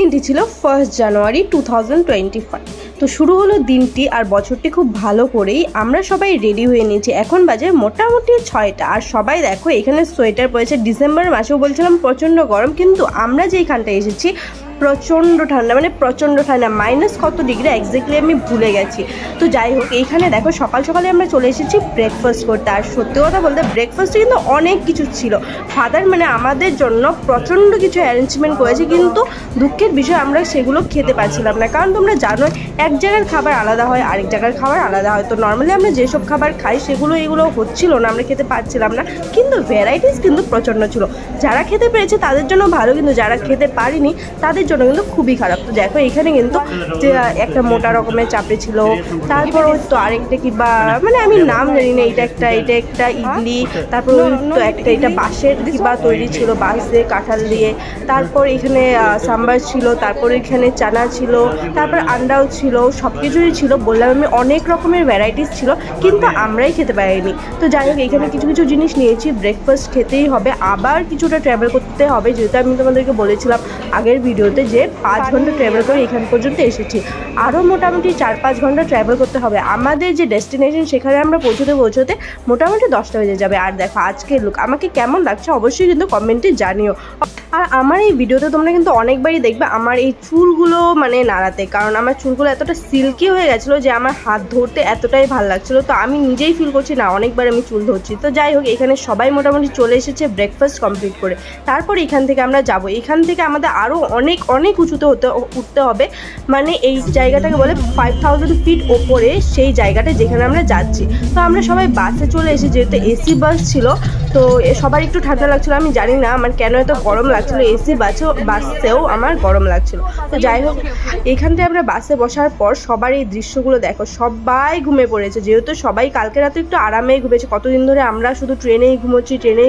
দিনটি ছিল 1 জানুয়ারি 2025। তো শুরু হলো দিনটি আর বছরটি খুব ভালো করেই। আমরা সবাই রেডি হয়ে নিয়েছি, এখন বাজে মোটামুটি 6টা। আর সবাই দেখো এখানে সোয়েটার পরেছে। ডিসেম্বর মাসেও বলছিলাম প্রচণ্ড গরম, কিন্তু আমরা যেইখানটা এসেছি প্রচণ্ড ঠান্ডা, মানে প্রচণ্ড ঠান্ডা। মাইনাস কত ডিগ্রি এক্স্যাক্টলি আমি ভুলে গেছি। তো যাই হোক, এইখানে দেখো সকাল সকালে আমরা চলে এসেছি ব্রেকফাস্ট করতে। আর সত্যি কথা বলতে ব্রেকফাস্টে কিন্তু অনেক কিছু ছিল। ফাদার মানে আমাদের জন্য প্রচণ্ড কিছু অ্যারেঞ্জমেন্ট করেছে, কিন্তু দুঃখের বিষয় আমরা সেগুলো খেতে পারছিলাম না। কারণ তোমরা জানো এক জায়গার খাবার আলাদা হয়, আরেক জায়গার খাবার আলাদা হয়। তো নর্মালি আমরা যেসব খাবার খাই সেগুলো এগুলো হচ্ছিল না, আমরা খেতে পারছিলাম না। কিন্তু ভ্যারাইটিস কিন্তু প্রচণ্ড ছিল। যারা খেতে পেরেছে তাদের জন্য ভালো, কিন্তু যারা খেতে পারিনি তাদের জন্য কিন্তু খুবই খারাপ। তো দেখো এখানে কিন্তু একটা মোটা রকমের চাপড়ি ছিল, তারপর তো আরেকটা কি বা মানে আমি নাম জানি না, এটা একটা ইডলি, তারপর তো একটা এটা বাঁশের কি বা তৈরি ছিল, বাঁশ দিয়ে কাঁঠাল দিয়ে। তারপর এখানে সাম্বার ছিল, তারপর এখানে চানা ছিল, তারপর আন্ডাও ছিল, সব কিছুই ছিল। বললাম আমি অনেক রকমের ভ্যারাইটিস ছিল, কিন্তু আমরাই খেতে পারিনি। তো যাই হোক, এখানে কিছু কিছু জিনিস নিয়েছি। ব্রেকফাস্ট খেতেই হবে, আবার কিছুটা ট্রাভেল করতে হবে, যেহেতু আমি তোমাদেরকে বলেছিলাম আগের ভিডিওতে যে 5 ঘন্টা ট্রাভেল করে এখান পর্যন্ত এসেছি। আরও মোটামুটি 4-5 ঘন্টা ট্রাভেল করতে হবে। আমাদের যে ডেস্টিনেশন সেখানে আমরা পৌঁছতে মোটামুটি 10টা বেজে যাবে। আর দেখো আজকের লুক আমাকে কেমন লাগছে অবশ্যই কিন্তু কমেন্টে জানিও। আর আমার এই ভিডিওতে তোমরা কিন্তু অনেকবারই দেখবে আমার এই চুলগুলো মানে নাড়াতে, কারণ আমার চুলগুলো এতটা সিল্কি হয়ে গেছিলো যে আমার হাত ধরতে এতটাই ভালো লাগছিলো। তো আমি নিজেই ফিল করছি না অনেকবার আমি চুল ধরছি। তো যাই হোক, এখানে সবাই মোটামুটি চলে এসেছে ব্রেকফাস্ট কমপ্লিট করে। তারপর এখান থেকে আমরা যাব। এখান থেকে আমাদের আরও অনেক উঁচুতে উঠতে হবে, মানে এই জায়গাটাকে বলে 5000 ফিট ওপরে সেই জায়গাটা যেখানে আমরা যাচ্ছি। তো আমরা সবাই বাসে চলে এসেছি, যেহেতু এসি বাস ছিল। তো সবার একটু ঠান্ডা লাগছিলো, আমি জানি না আমার কেন এত গরম লাগছিলো। এসি বাসেও আমার গরম লাগছিলো। তো যাই হোক, এখান থেকে আমরা বাসে বসার পর সবার এই দৃশ্যগুলো দেখো, সবাই ঘুমিয়ে পড়েছে। যেহেতু সবাই কালকে রাতে একটু আরামেই ঘুমিয়েছে, কতদিন ধরে আমরা শুধু ট্রেনেই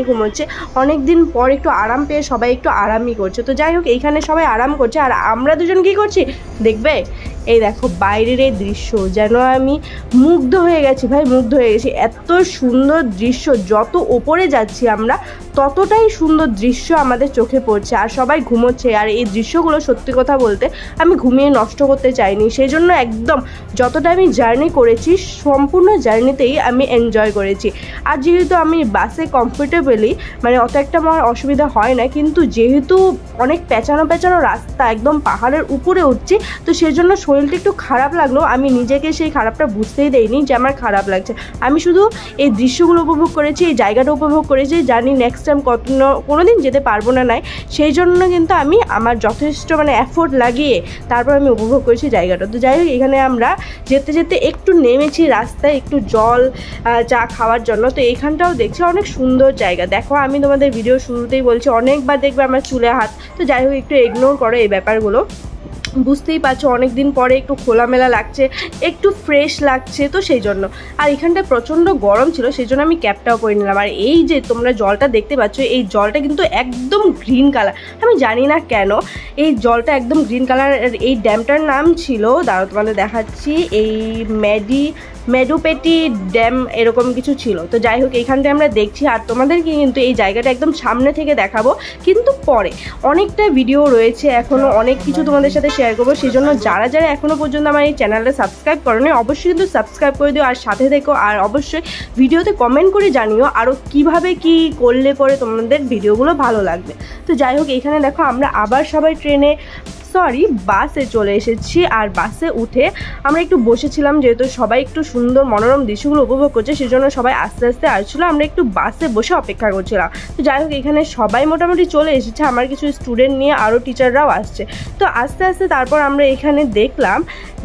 ঘুমোচ্ছি। অনেক দিন পর একটু আরাম পেয়ে সবাই একটু আরামই করছে। তো যাই হোক, এইখানে সবাই আরাম করছে আর আমরা দুজন কি করছি দেখবে। এই দেখো বাইরের এই দৃশ্য, যেন আমি মুগ্ধ হয়ে গেছি ভাই, মুগ্ধ হয়ে গেছি। এত সুন্দর দৃশ্য, যত ওপরে যাচ্ছি আমরা ততটাই সুন্দর দৃশ্য আমাদের চোখে পড়ছে। আর সবাই ঘুমোচ্ছে, আর এই দৃশ্যগুলো সত্যি কথা বলতে আমি ঘুমিয়ে নষ্ট করতে চাইনি। সেই জন্য একদম যতটা আমি জার্নি করেছি সম্পূর্ণ জার্নিতেই আমি এনজয় করেছি। আর যেহেতু আমি বাসে কমফোর্টেবলি মানে অত একটা আমার অসুবিধা হয় না, কিন্তু যেহেতু অনেক পেঁচানো রাস্তা, একদম পাহাড়ের উপরে উঠছি, তো সেজন্য শরীরটা একটু খারাপ লাগলো। আমি নিজেকে সেই খারাপটা বুঝতেই দেইনি যে আমার খারাপ লাগছে। আমি শুধু এই দৃশ্যগুলো উপভোগ করেছি, এই জায়গাটা উপভোগ করেছি। জানি নেক্সট টাইম কোনোদিন যেতে পারবো না নাই, সেই জন্য কিন্তু আমি আমার যথেষ্ট মানে এফোর্ট লাগিয়ে তারপর আমি উপভোগ করেছি জায়গাটা। তো যাই হোক, এখানে আমরা যেতে একটু নেমেছি রাস্তায় একটু জল চা খাওয়ার জন্য। তো এইখানটাও দেখছি অনেক সুন্দর জায়গা। দেখো আমি তোমাদের ভিডিও শুরুতেই বলছি অনেকবার দেখবে আমার চুলে হাত। তো যাই হোক, একটু ইগনোর করো এই ব্যাপারগুলো। বুঝতেই পারছো অনেক দিন পরে একটু খোলামেলা লাগছে, একটু ফ্রেশ লাগছে, তো সেই জন্য। আর এখানটায় প্রচণ্ড গরম ছিল, সেই জন্য আমি ক্যাপটাও পরে নিলাম। আর এই যে তোমরা জলটা দেখতে পাচ্ছ, এই জলটা কিন্তু একদম গ্রিন কালার। আমি জানি না কেন এই জলটা একদম গ্রিন কালার। এই ড্যামটার নাম ছিল, দাঁড়াও তোমাদের দেখাচ্ছি, এই মেডুপেটি ড্যাম এরকম কিছু ছিল। তো যাই হোক, এইখানটায় আমরা দেখছি আর তোমাদেরকে কিন্তু এই জায়গাটা একদম সামনে থেকে দেখাবো, কিন্তু পরে অনেকটা ভিডিও রয়েছে, এখনও অনেক কিছু তোমাদের সাথে শেয়ার করবো। সেই জন্য যারা এখনও পর্যন্ত আমার এই চ্যানেলটা সাবস্ক্রাইব করোনি অবশ্যই কিন্তু সাবস্ক্রাইব করে দিও আর সাথে দেখো। আর অবশ্যই ভিডিওতে কমেন্ট করে জানিও আরও কীভাবে কি করলে পরে তোমাদের ভিডিওগুলো ভালো লাগবে। তো যাই হোক, এখানে দেখো আমরা আবার সবাই বাসে চলে এসেছি। আর বাসে উঠে আমরা একটু বসেছিলাম, যেহেতু সবাই একটু সুন্দর মনোরম দৃশ্যগুলো উপভোগ করছে, সেজন্য সবাই আস্তে আস্তে আসছিলো, আমরা একটু বাসে বসে অপেক্ষা করছিলাম। তো যাই হোক, এখানে সবাই মোটামুটি চলে এসেছে, আমার কিছু স্টুডেন্ট নিয়ে আরও টিচাররাও আসছে। তো আস্তে আস্তে তারপর আমরা এখানে দেখলাম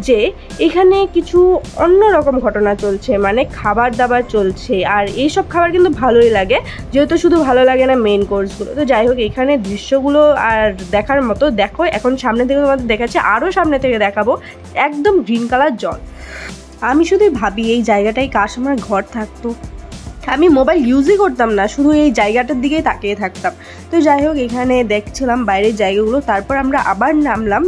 যে এখানে কিছু অন্যরকম ঘটনা চলছে, মানে খাবার দাবার চলছে। আর এইসব খাবার কিন্তু ভালোই লাগে, যেহেতু শুধু ভালো লাগে না মেন কোর্সগুলো। তো যাই হোক, এখানে দৃশ্যগুলো আর দেখার মতো। দেখো এখন সামনে থেকে তোমাদের দেখাচ্ছে, আরও সামনে থেকে দেখাবো, একদম গ্রিন কালার জল। আমি শুধুই ভাবি এই জায়গাটায় কাশ আমার ঘর থাকতো, আমি মোবাইল ইউজই করতাম না, শুধু এই জায়গাটার দিকেই তাকিয়ে থাকতাম। তো যাই হোক, এখানে দেখছিলাম বাইরের জায়গাগুলো। তারপর আমরা আবার নামলাম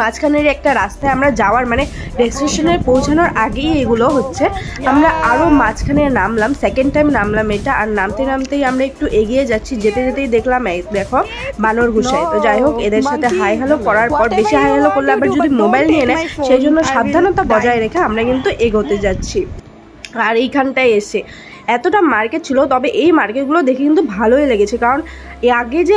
মাঝখানের একটা রাস্তায় আমরা যাওয়ার মানে ডেস্টিনেশনে পৌঁছানোর আগেই এগুলো হচ্ছে। আমরা আরও মাঝখানে নামলাম, সেকেন্ড টাইম নামলাম এটা, আর নামতে নামতেই আমরা একটু এগিয়ে যাচ্ছি, যেতে যেতেই দেখলাম এই দেখো বানর গুছাই। তো যাই হোক, এদের সাথে হাই হ্যালো করার পর, বেশি হাই হ্যালো করলে আবার যদি মোবাইল নিয়ে নেয়, সেই জন্য সাবধানতা বজায় রেখে আমরা কিন্তু এগোতে যাচ্ছি। আর এইখানটায় এসে এতটা মার্কেট ছিল, তবে এই মার্কেটগুলো দেখে কিন্তু ভালোই লেগেছে, কারণ আগে যে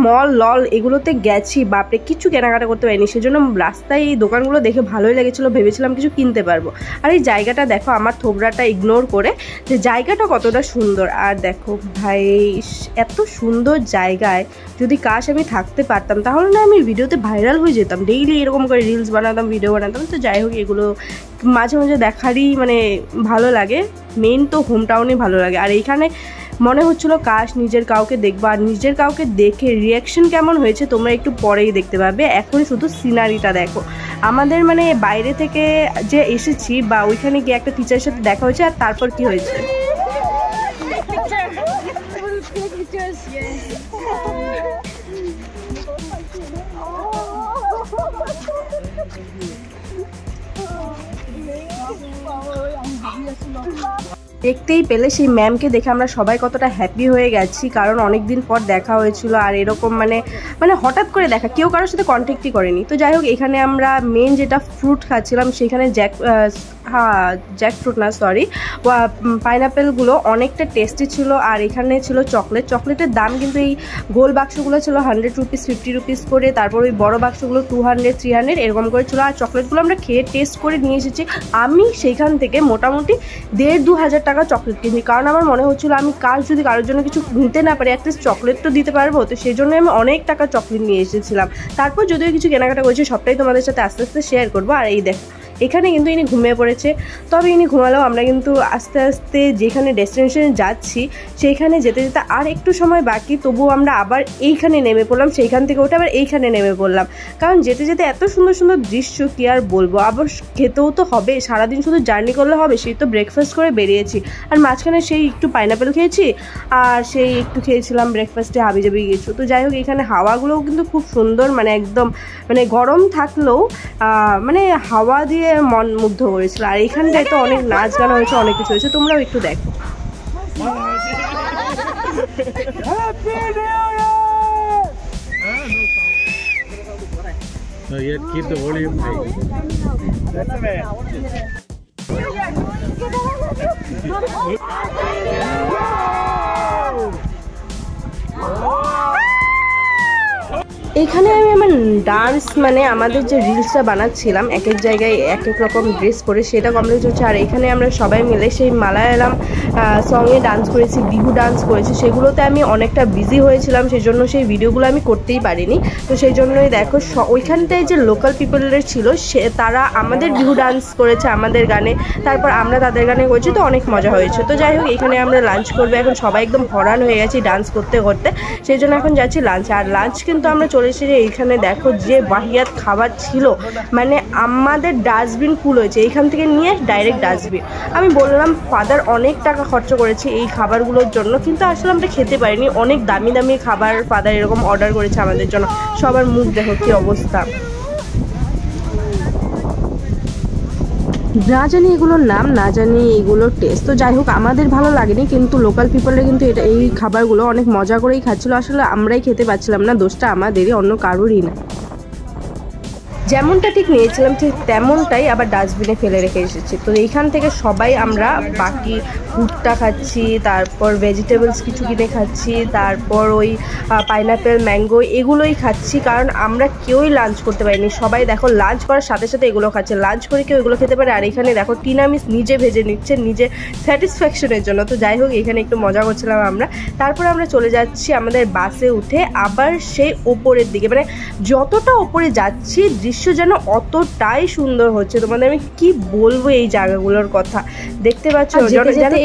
মল লল এগুলোতে গেছি, বাপরে কিছু কেনাকাটা করতে পারিনি, সেজন্য রাস্তায় এই দোকানগুলো দেখে ভালোই লেগেছিলো, ভেবেছিলাম কিছু কিনতে পারবো। আর এই জায়গাটা দেখো, আমার থোবরাটা ইগনোর করে, যে জায়গাটা কতটা সুন্দর। আর দেখো ভাই, এত সুন্দর জায়গায় যদি কাশ আমি থাকতে পারতাম, তাহলে না আমি ভিডিওতে ভাইরাল হয়ে যেতাম, ডেইলি এরকম করে রিলস বানাতাম, ভিডিও বানাতাম। তো যাই হোক, এগুলো মাঝে মাঝে দেখারই মানে ভালো লাগে, মেন তো হোম টাউনই ভালো লাগে। আর এইখানে মনে হচ্ছিলো কাশ নিজের কাউকে দেখবো, আর নিজের কাউকে দেখে রিয়াকশন কেমন হয়েছে তোমরা একটু পরেই দেখতে পাবে। এখন শুধু সিনারিটা দেখো, আমাদের মানে বাইরে থেকে যে এসেছি বা ওইখানে গিয়ে একটা টিচারের সাথে দেখা হয়েছে, আর তারপর কি হয়েছে। দেখতেই পেলে সেই ম্যামকে দেখে আমরা সবাই কতটা হ্যাপি হয়ে গেছি, কারণ অনেক দিন পর দেখা হয়েছিল, আর এরকম মানে হঠাৎ করে দেখা, কেউ কারোর সাথে কন্ট্যাক্টই করেনি। তো যাই হোক, এখানে আমরা মেন যেটা ফ্রুট খাচ্ছিলাম, সেখানে জ্যাকফ্রুট না সরি পাইনাপেলগুলো অনেকটা টেস্টি ছিল। আর এখানে ছিল চকলেটের দাম কিন্তু এই গোল বাক্সগুলো ছিল 100 রুপিস 50 রুপিস করে, তারপর ওই বড় বাক্সগুলো 200 300 এরকম করে ছিল। আর চকলেটগুলো আমরা খেয়ে টেস্ট করে নিয়ে এসেছি। আমি সেইখান থেকে মোটামুটি 1,500-2 হাজার টাকা চকলেট কিনি, কারণ আমার মনে হচ্ছিলো আমি কাজ যদি কারোর জন্য কিছু নিতে না পারি, অ্যাটলিস্ট চকলেট তো দিতে পারবো। তো সেই জন্য আমি অনেক টাকা চকলেট নিয়ে এসেছিলাম। তারপর যদিও কিছু কেনাকাটা করেছি, সবটাই তোমাদের সাথে আস্তে আস্তে শেয়ার করবো। আর এই দেখো, এখানে কিন্তু ইনি ঘুমিয়ে পড়েছে, তবে ইনি ঘুমালেও আমরা কিন্তু আস্তে আস্তে যেখানে ডেস্টিনেশনে যাচ্ছি সেইখানে যেতে যেতে আর একটু সময় বাকি, তবুও আমরা আবার এইখানে নেমে পড়লাম, সেইখান থেকে ওটা আবার এইখানে নেমে পড়লাম, কারণ যেতে যেতে এত সুন্দর সুন্দর দৃশ্য কি আর বলবো। আবার খেতেও তো হবে, সারাদিন শুধু জার্নি করলে হবে, সেই তো ব্রেকফাস্ট করে বেরিয়েছি, আর মাঝখানে সেই একটু পাইনাপেল খেয়েছি, আর সেই একটু খেয়েছিলাম ব্রেকফাস্টে হাবিজাবি গেছো। তো যাই হোক, এখানে হাওয়াগুলোও কিন্তু খুব সুন্দর, মানে একদম মানে গরম থাকলেও মানে হাওয়া দিয়ে মন মুগ্ধ করেছিল। আর এখানটায় তো অনেক নাচ গান হয়েছে, অনেক কিছু হয়েছে, তোমরাও একটু দেখো। No, you keep the volume high. এখানে আমি আমার ডান্স মানে আমাদের যে রিলসটা বানাচ্ছিলাম এক এক জায়গায় এক এক রকম ড্রেস পরে, সেটা কমপ্লিট হচ্ছে। আর এখানে আমরা সবাই মিলে সেই মালায়ালাম সঙ্গে ডান্স করেছি, বিহু ডান্স করেছি, সেগুলোতে আমি অনেকটা বিজি হয়েছিলাম, সেই জন্য সেই ভিডিওগুলো আমি করতেই পারিনি। তো সেই জন্যই দেখো, ওইখানটায় যে লোকাল পিপলের ছিল তারা আমাদের বিহু ডান্স করেছে আমাদের গানে, তারপর আমরা তাদের গানে করেছি, তো অনেক মজা হয়েছে। তো যাই হোক, এখানে আমরা লাঞ্চ করবো, এখন সবাই একদম হরান হয়ে গেছি ডান্স করতে করতে, সেই জন্য এখন যাচ্ছি লাঞ্চ। আর লাঞ্চ কিন্তু আমরা চলে এসেছি, এইখানে দেখো যে বাহিয়াত খাবার ছিল, মানে আমাদের ডাস্টবিন ফুল হয়েছে, এইখান থেকে নিয়ে ডাইরেক্ট ডাস্টবিন। আমি বললাম ফাদার অনেক টাকা খরচ করেছে এই খাবারগুলোর জন্য, কিন্তু আসলে আমরা খেতে পারিনি, অনেক দামি দামি খাবার ফাদার এরকম অর্ডার করেছে আমাদের জন্য। সবার মুখ দেখো কি অবস্থা, না জানি এগুলোর নাম, না জানি এগুলোর টেস্ট। তো যাই হোক, আমাদের ভালো লাগেনি, কিন্তু লোকাল পিপলরা কিন্তু এই খাবারগুলো অনেক মজা করেই খাচ্ছিলো। আসলে আমরাই খেতে পাচ্ছিলাম না, দোষটা আমাদেরই, অন্য কারোরই না। যেমনটা ঠিক নিয়েছিলাম ঠিক তেমনটাই আবার ডাস্টবিনে ফেলে রেখে এসেছি। তো এইখান থেকে সবাই আমরা বাকি ভুট্টা খাচ্ছি, তারপর ভেজিটেবলস কিছু কিনে খাচ্ছি, তারপর ওই পাইনাপেল ম্যাঙ্গো এগুলোই খাচ্ছি, কারণ আমরা কেউই লাঞ্চ করতে পারিনি। সবাই দেখো লাঞ্চ করার সাথে সাথে এগুলো খাচ্ছে, লাঞ্চ করে কেউ এগুলো খেতে পারে। আর এখানে দেখো টিনা মিস নিজে ভেজে নিচ্ছে নিজে স্যাটিসফ্যাকশনের জন্য। তো যাই হোক, এখানে একটু মজা করছিলাম আমরা। তারপর আমরা চলে যাচ্ছি আমাদের বাসে উঠে আবার সেই ওপরের দিকে, মানে যতটা ওপরে যাচ্ছি দৃশ্য যেন অতটাই সুন্দর হচ্ছে। তোমাদের আমি কি বলবো এই জায়গাগুলোর কথা, দেখতে পাচ্ছ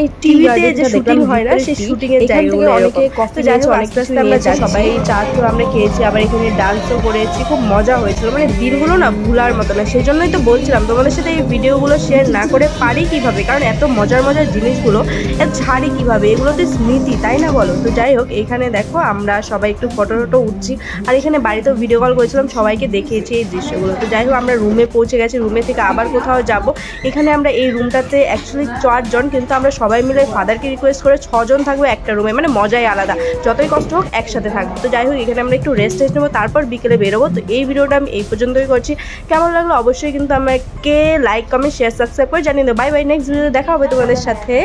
এই টিভিতে যে শুটিং হয় না, সেই শুটিং এর জায়গাগুলো অনেকে কফি যাচ্ছে, অনেক কিছু আমরা সবাই চা তো আমরা খেয়েছি, আবার এখানে ডান্সও করেছি, খুব মজা হয়েছিল। মানে দিনগুলো না ভুলার মতো না, সেই জন্যই তো বলছিলাম তোমাদের সাথে এই ভিডিওগুলো শেয়ার না করে পারি কিভাবে, কারণ এত মজার মজার জিনিসগুলো এত ছাড়ি কিভাবে, এগুলো তো স্মৃতি, তাই না বলো। তো যাই হোক, এখানে দেখো আমরা সবাই একটু ফটো উঠছি, আর এখানে বাড়িতেও ভিডিও কল করেছিলাম, সবাইকে দেখিয়েছি এই দৃশ্য। কথাগুলো। তো যাই হোক আমরা রুমে পৌঁছে গেছি, রুমে থেকে আবার কোথাও যাব। এখানে আমরা এই রুমটাতে অ্যাকচুয়ালি 4 জন, কিন্তু আমরা সবাই মিলে ফাদারকে রিকোয়েস্ট করে 6 জন থাকবো একটা রুমে, মানে মজাই আলাদা, যতই কষ্ট হোক একসাথে থাকবো। তো যাই হোক এখানে আমরা একটু রেস্ট নেবো, তারপর বিকেলে বেরোবো। তো এই ভিডিওটা আমি এই পর্যন্তই করছি। কেমন লাগলো অবশ্যই কিন্তু আমাকে লাইক, কমেন্ট, শেয়ার, সাবস্ক্রাইব করে জানিয়ে দেবো। বাই বাই, নেক্সট ভিডিও দেখা হবে তোমাদের সাথে।